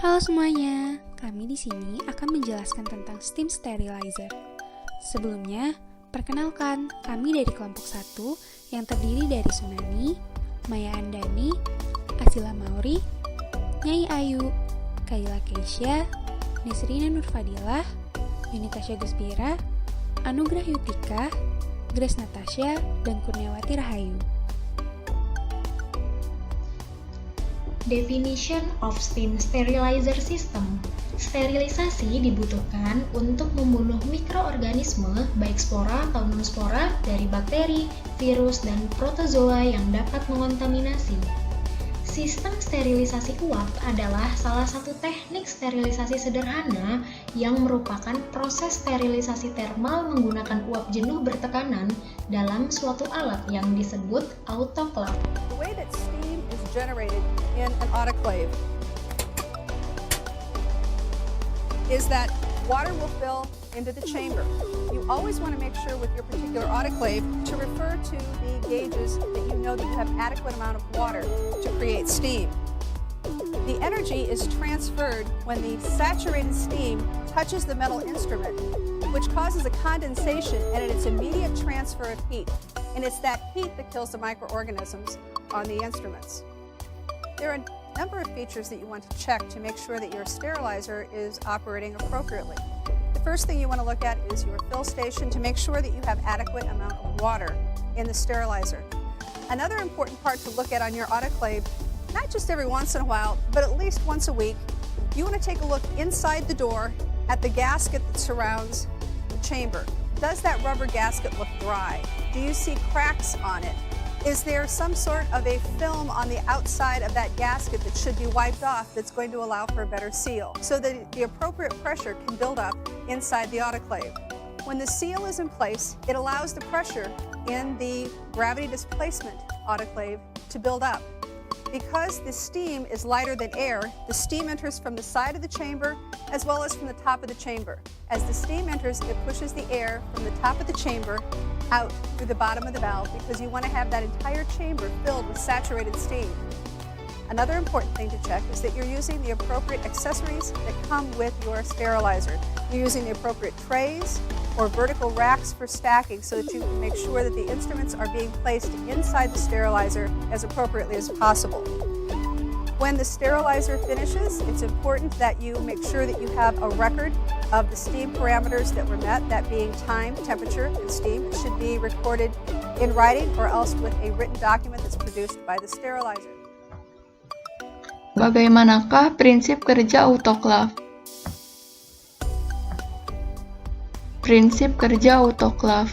Halo semuanya, kami di sini akan menjelaskan tentang steam sterilizer. Sebelumnya, perkenalkan kami dari kelompok 1 yang terdiri dari Sunani, Maya Andani, Asila Mauri, Nyai Ayu, Kaila Keisha, Nisrina Nurfadilah, Yunita Gusbira, Anugrah Yutika, Grace Natasha, dan Kurniawati Rahayu. Definition of steam sterilizer system. Sterilisasi dibutuhkan untuk membunuh mikroorganisme baik spora atau non-spora dari bakteri, virus, dan protozoa yang dapat mengontaminasi. Sistem sterilisasi uap adalah salah satu teknik sterilisasi sederhana yang merupakan proses sterilisasi termal menggunakan uap jenuh bertekanan dalam suatu alat yang disebut autoclave. The way that steam is generated in an autoclave is that water will fill into the chamber. You always want to make sure with your particular autoclave to refer to the gauges that you know that you have adequate amount of water to create steam. The energy is transferred when the saturated steam touches the metal instrument, which causes a condensation and its immediate transfer of heat. And it's that heat that kills the microorganisms on the instruments. There are a number of features that you want to check to make sure that your sterilizer is operating appropriately. The first thing you want to look at is your fill station to make sure that you have adequate amount of water in the sterilizer. Another important part to look at on your autoclave, not just every once in a while, but at least once a week, you want to take a look inside the door at the gasket that surrounds the chamber. Does that rubber gasket look dry? Do you see cracks on it? Is there some sort of a film on the outside of that gasket that should be wiped off that's going to allow for a better seal so that the appropriate pressure can build up inside the autoclave? When the seal is in place, it allows the pressure in the gravity displacement autoclave to build up. Because the steam is lighter than air, the steam enters from the side of the chamber as well as from the top of the chamber. As the steam enters, it pushes the air from the top of the chamber out through the bottom of the valve because you want to have that entire chamber filled with saturated steam. Another important thing to check is that you're using the appropriate accessories that come with your sterilizer. You're using the appropriate trays or vertical racks for stacking so that you can make sure that the instruments are being placed inside the sterilizer as appropriately as possible. When the sterilizer finishes, it's important that you make sure that you have a record of the steam parameters that were met, that being time, temperature, and steam. It should be recorded in writing or else with a written document that's produced by the sterilizer. Bagaimanakah prinsip kerja autoclave? Prinsip kerja autoclave.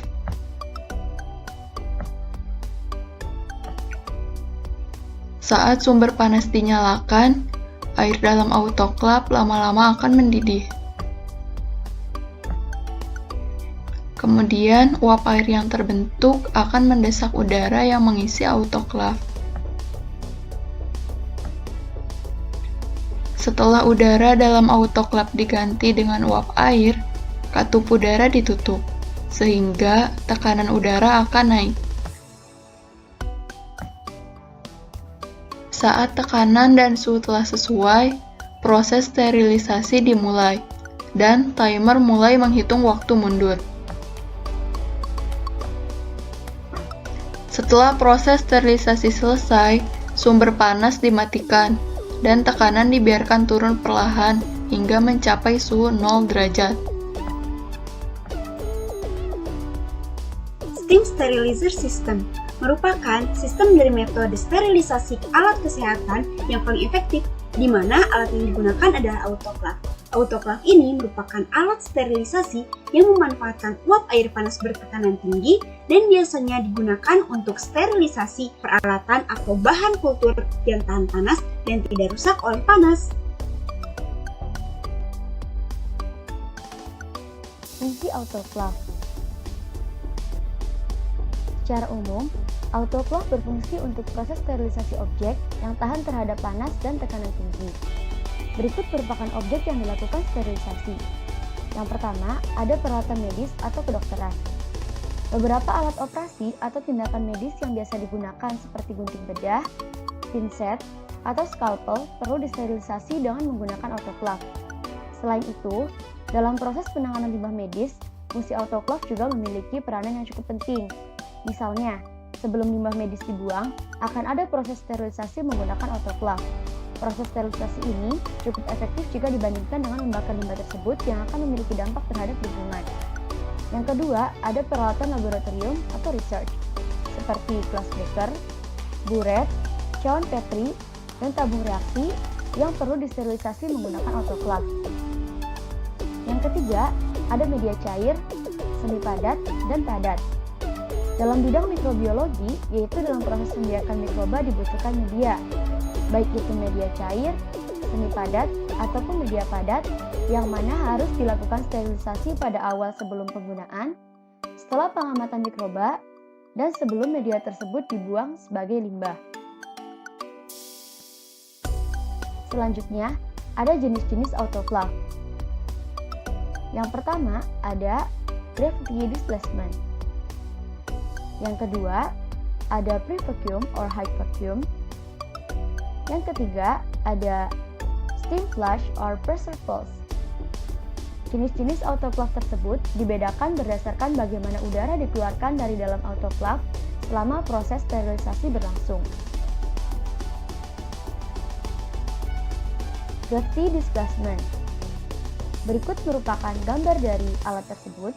Saat sumber panas dinyalakan, air dalam autoclave lama-lama akan mendidih. Kemudian, uap air yang terbentuk akan mendesak udara yang mengisi autoclave. Setelah udara dalam autoclave diganti dengan uap air, katup udara ditutup, sehingga tekanan udara akan naik. Saat tekanan dan suhu telah sesuai, proses sterilisasi dimulai, dan timer mulai menghitung waktu mundur. Setelah proses sterilisasi selesai, sumber panas dimatikan, dan tekanan dibiarkan turun perlahan hingga mencapai suhu 0 derajat. Steam sterilizer system merupakan sistem dari metode sterilisasi alat kesehatan yang paling efektif, di mana alat yang digunakan adalah autoclave. Autoclave ini merupakan alat sterilisasi yang memanfaatkan uap air panas bertekanan tinggi dan biasanya digunakan untuk sterilisasi peralatan atau bahan kultur yang tahan panas dan tidak rusak oleh panas. Fungsi autoclave. Secara umum, autoclave berfungsi untuk proses sterilisasi objek yang tahan terhadap panas dan tekanan tinggi. Berikut merupakan objek yang dilakukan sterilisasi. Yang pertama, ada peralatan medis atau kedokteran. Beberapa alat operasi atau tindakan medis yang biasa digunakan seperti gunting bedah, pinset, atau scalpel perlu disterilisasi dengan menggunakan autoclave. Selain itu, dalam proses penanganan limbah medis, fungsi autoclave juga memiliki peranan yang cukup penting. Misalnya, sebelum limbah medis dibuang, akan ada proses sterilisasi menggunakan autoclave. Proses sterilisasi ini cukup efektif jika dibandingkan dengan membakar limbah tersebut yang akan memiliki dampak terhadap lingkungan. Yang kedua, ada peralatan laboratorium atau research, seperti glass breaker, buret, cawan Petri, dan tabung reaksi yang perlu disterilisasi menggunakan autoclave. Yang ketiga, ada media cair, semi padat, dan padat. Dalam bidang mikrobiologi, yaitu dalam proses membiarkan mikroba dibutuhkan media, baik itu media cair, semi padat, ataupun media padat, yang mana harus dilakukan sterilisasi pada awal sebelum penggunaan, setelah pengamatan mikroba, dan sebelum media tersebut dibuang sebagai limbah. Selanjutnya, ada jenis-jenis autoclave. Yang pertama, ada gravity displacement. Yang kedua, ada pre-vacuum or high vacuum. Yang ketiga, ada steam flush or pressure pulse. Jenis-jenis autoclave tersebut dibedakan berdasarkan bagaimana udara dikeluarkan dari dalam autoclave selama proses sterilisasi berlangsung. Gravity displacement. Berikut merupakan gambar dari alat tersebut.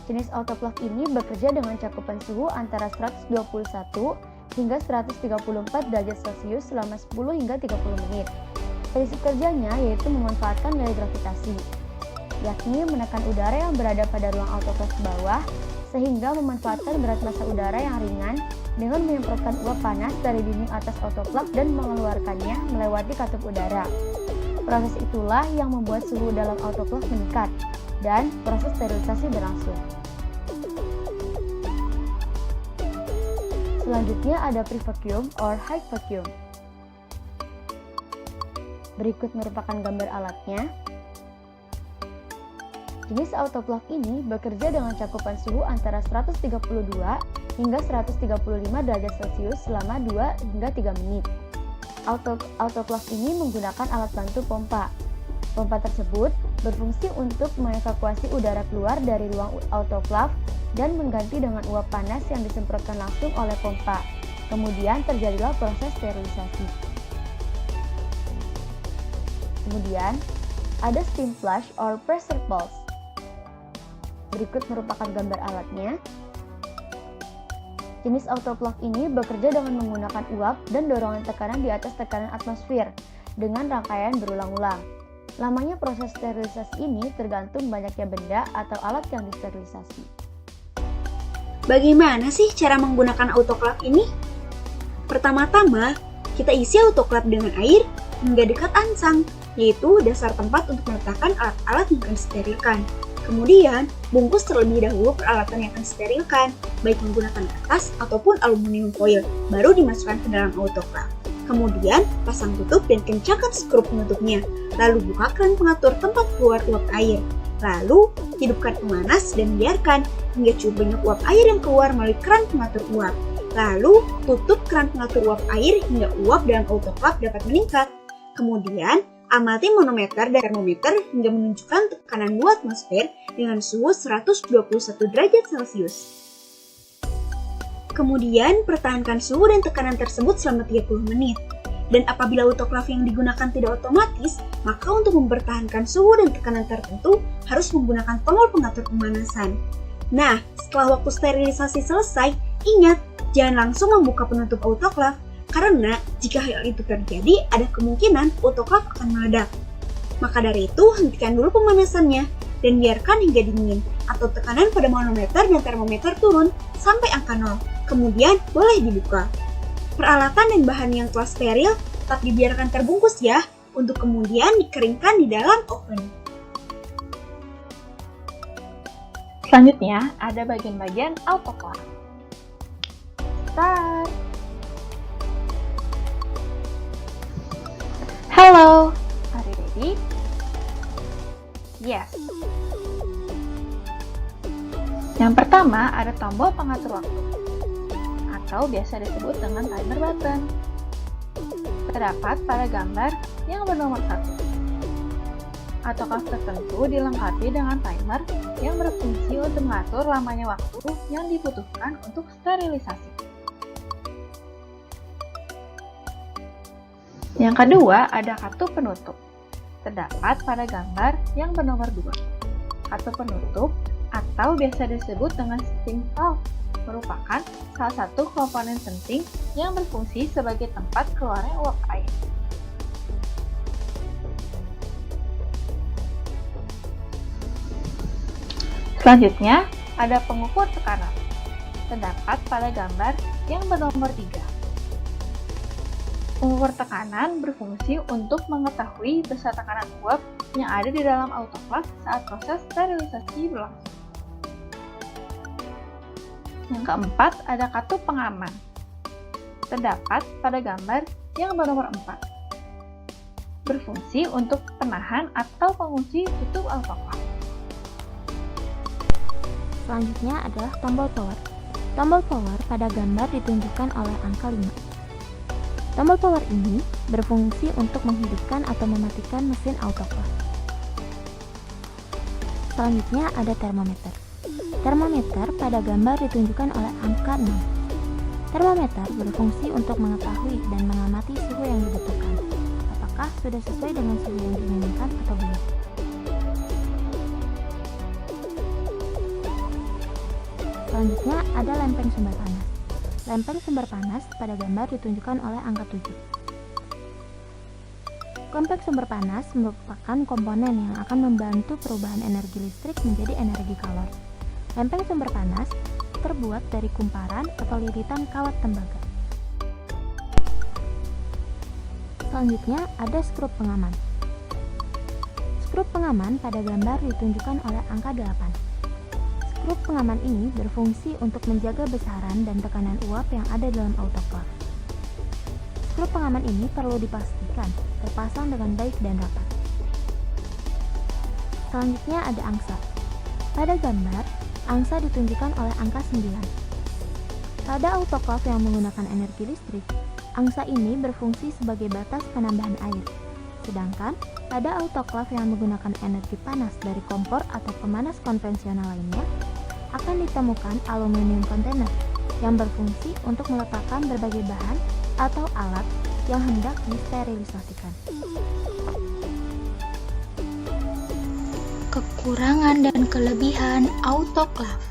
Jenis autoclave ini bekerja dengan cakupan suhu antara 121 hingga 134 derajat Celcius selama 10 hingga 30 menit. Prinsip kerjanya yaitu memanfaatkan gaya gravitasi, yakni menekan udara yang berada pada ruang autoclave ke bawah sehingga memanfaatkan berat massa udara yang ringan dengan menyemprotkan uap panas dari dinding atas autoclave dan mengeluarkannya melewati katup udara. Proses itulah yang membuat suhu dalam autoclave meningkat dan proses sterilisasi berlangsung. Selanjutnya ada pre-vacuum or high vacuum. Berikut merupakan gambar alatnya. Jenis autoclave ini bekerja dengan cakupan suhu antara 132 hingga 135 derajat Celcius selama 2 hingga 3 menit. Autoclave ini menggunakan alat bantu pompa. Pompa tersebut berfungsi untuk mengevakuasi udara keluar dari ruang autoclave dan mengganti dengan uap panas yang disemprotkan langsung oleh pompa. Kemudian terjadilah proses sterilisasi. Kemudian, ada steam flush or pressure pulse. Berikut merupakan gambar alatnya. Jenis autoclave ini bekerja dengan menggunakan uap dan dorongan tekanan di atas tekanan atmosfer dengan rangkaian berulang-ulang. Lamanya proses sterilisasi ini tergantung banyaknya benda atau alat yang disterilisasi. Bagaimana sih cara menggunakan autoclave ini? Pertama-tama, kita isi autoclave dengan air hingga dekat ansang, yaitu dasar tempat untuk meletakkan alat-alat yang akan disterilkan. Kemudian, bungkus terlebih dahulu peralatan yang akan disterilkan, baik menggunakan kertas ataupun aluminium foil, baru dimasukkan ke dalam autoclave. Kemudian, pasang tutup dan kencangkan skru penutupnya. Lalu buka keran pengatur tempat keluar uap air. Lalu, hidupkan pemanas dan biarkan hingga cukup banyak uap air yang keluar melalui keran pengatur uap. Lalu, tutup keran pengatur uap air hingga uap dalam autoclave dapat meningkat. Kemudian, amati manometer dan termometer hingga menunjukkan tekanan 2 atmosfer dengan suhu 121 derajat Celcius. Kemudian, pertahankan suhu dan tekanan tersebut selama 30 menit. Dan apabila autoclave yang digunakan tidak otomatis, maka untuk mempertahankan suhu dan tekanan tertentu harus menggunakan tombol pengatur pemanasan. Nah, setelah waktu sterilisasi selesai, ingat, jangan langsung membuka penutup autoclave, karena jika hal itu terjadi, ada kemungkinan autoclave akan meledak. Maka dari itu, hentikan dulu pemanasannya dan biarkan hingga dingin, atau tekanan pada manometer dan termometer turun sampai angka 0. Kemudian, boleh dibuka. Peralatan dan bahan yang telah steril tetap dibiarkan terbungkus ya, untuk kemudian dikeringkan di dalam oven. Selanjutnya, ada bagian-bagian autoclave. Start! Halo, Are you ready? Yes. Yang pertama, ada tombol pengatur waktu, atau biasa disebut dengan timer button. terdapat pada gambar yang bernomor 1. Autoclave tertentu dilengkapi dengan timer yang berfungsi untuk mengatur lamanya waktu yang dibutuhkan untuk sterilisasi. Yang kedua, ada kartu penutup. Terdapat pada gambar yang bernomor 2. Kartu penutup atau biasa disebut dengan steam valve merupakan salah satu komponen penting yang berfungsi sebagai tempat keluarnya uap air. Selanjutnya, ada pengukur tekanan. Terdapat pada gambar yang bernomor 3. Pengukur tekanan berfungsi untuk mengetahui besar tekanan uap yang ada di dalam autoclave saat proses sterilisasi berlangsung. Yang keempat, ada kartu pengaman. Terdapat pada gambar yang bernomor 4. Berfungsi untuk penahan atau pengunci tutup autoclave. Selanjutnya adalah tombol power. Tombol power pada gambar ditunjukkan oleh angka 5. Tombol power ini berfungsi untuk menghidupkan atau mematikan mesin autoclave. Selanjutnya ada termometer. Termometer pada gambar ditunjukkan oleh angka 6. Termometer berfungsi untuk mengetahui dan mengamati suhu yang dibutuhkan. Apakah sudah sesuai dengan suhu yang diinginkan atau belum? Selanjutnya ada lempeng sumber panas. Lempeng sumber panas pada gambar ditunjukkan oleh angka 7. Lempeng sumber panas merupakan komponen yang akan membantu perubahan energi listrik menjadi energi kalor. Lempeng sumber panas terbuat dari kumparan atau liritan kawat tembaga. Selanjutnya ada skrup pengaman. Skrup pengaman pada gambar ditunjukkan oleh angka 8. Skrup pengaman ini berfungsi untuk menjaga besaran dan tekanan uap yang ada dalam autoclave. Skrup pengaman ini perlu dipastikan terpasang dengan baik dan rapat. Selanjutnya ada angsa. Pada gambar, angsa ditunjukkan oleh angka 9. Pada autoclave yang menggunakan energi listrik, angsa ini berfungsi sebagai batas penambahan air. Sedangkan pada autoclave yang menggunakan energi panas dari kompor atau pemanas konvensional lainnya, akan ditemukan aluminium kontainer yang berfungsi untuk meletakkan berbagai bahan atau alat yang hendak disterilisasikan. Kekurangan dan kelebihan autoclave.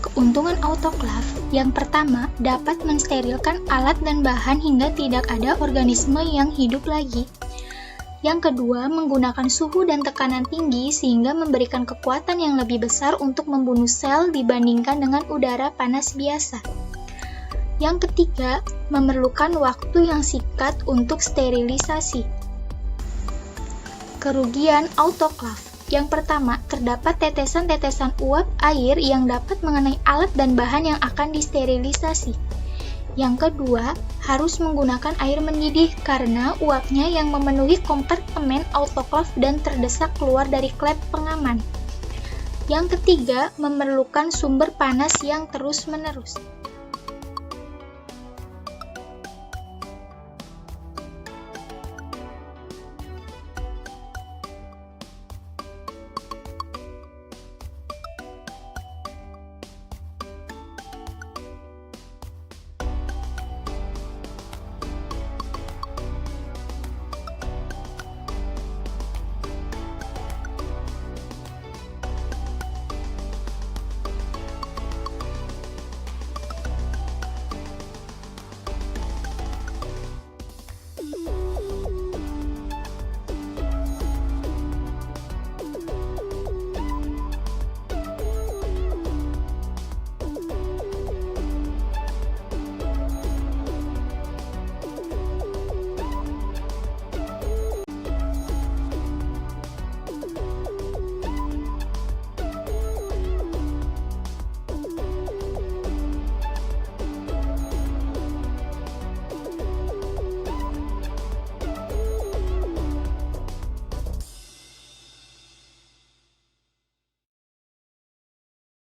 Keuntungan autoclave yang pertama dapat mensterilkan alat dan bahan hingga tidak ada organisme yang hidup lagi. Yang kedua, menggunakan suhu dan tekanan tinggi sehingga memberikan kekuatan yang lebih besar untuk membunuh sel dibandingkan dengan udara panas biasa. Yang ketiga, memerlukan waktu yang singkat untuk sterilisasi. Kerugian autoclave. Yang pertama, terdapat tetesan-tetesan uap air yang dapat mengenai alat dan bahan yang akan disterilisasi. Yang kedua, harus menggunakan air mendidih karena uapnya yang memenuhi kompartemen autoclave dan terdesak keluar dari klep pengaman. Yang ketiga, memerlukan sumber panas yang terus-menerus.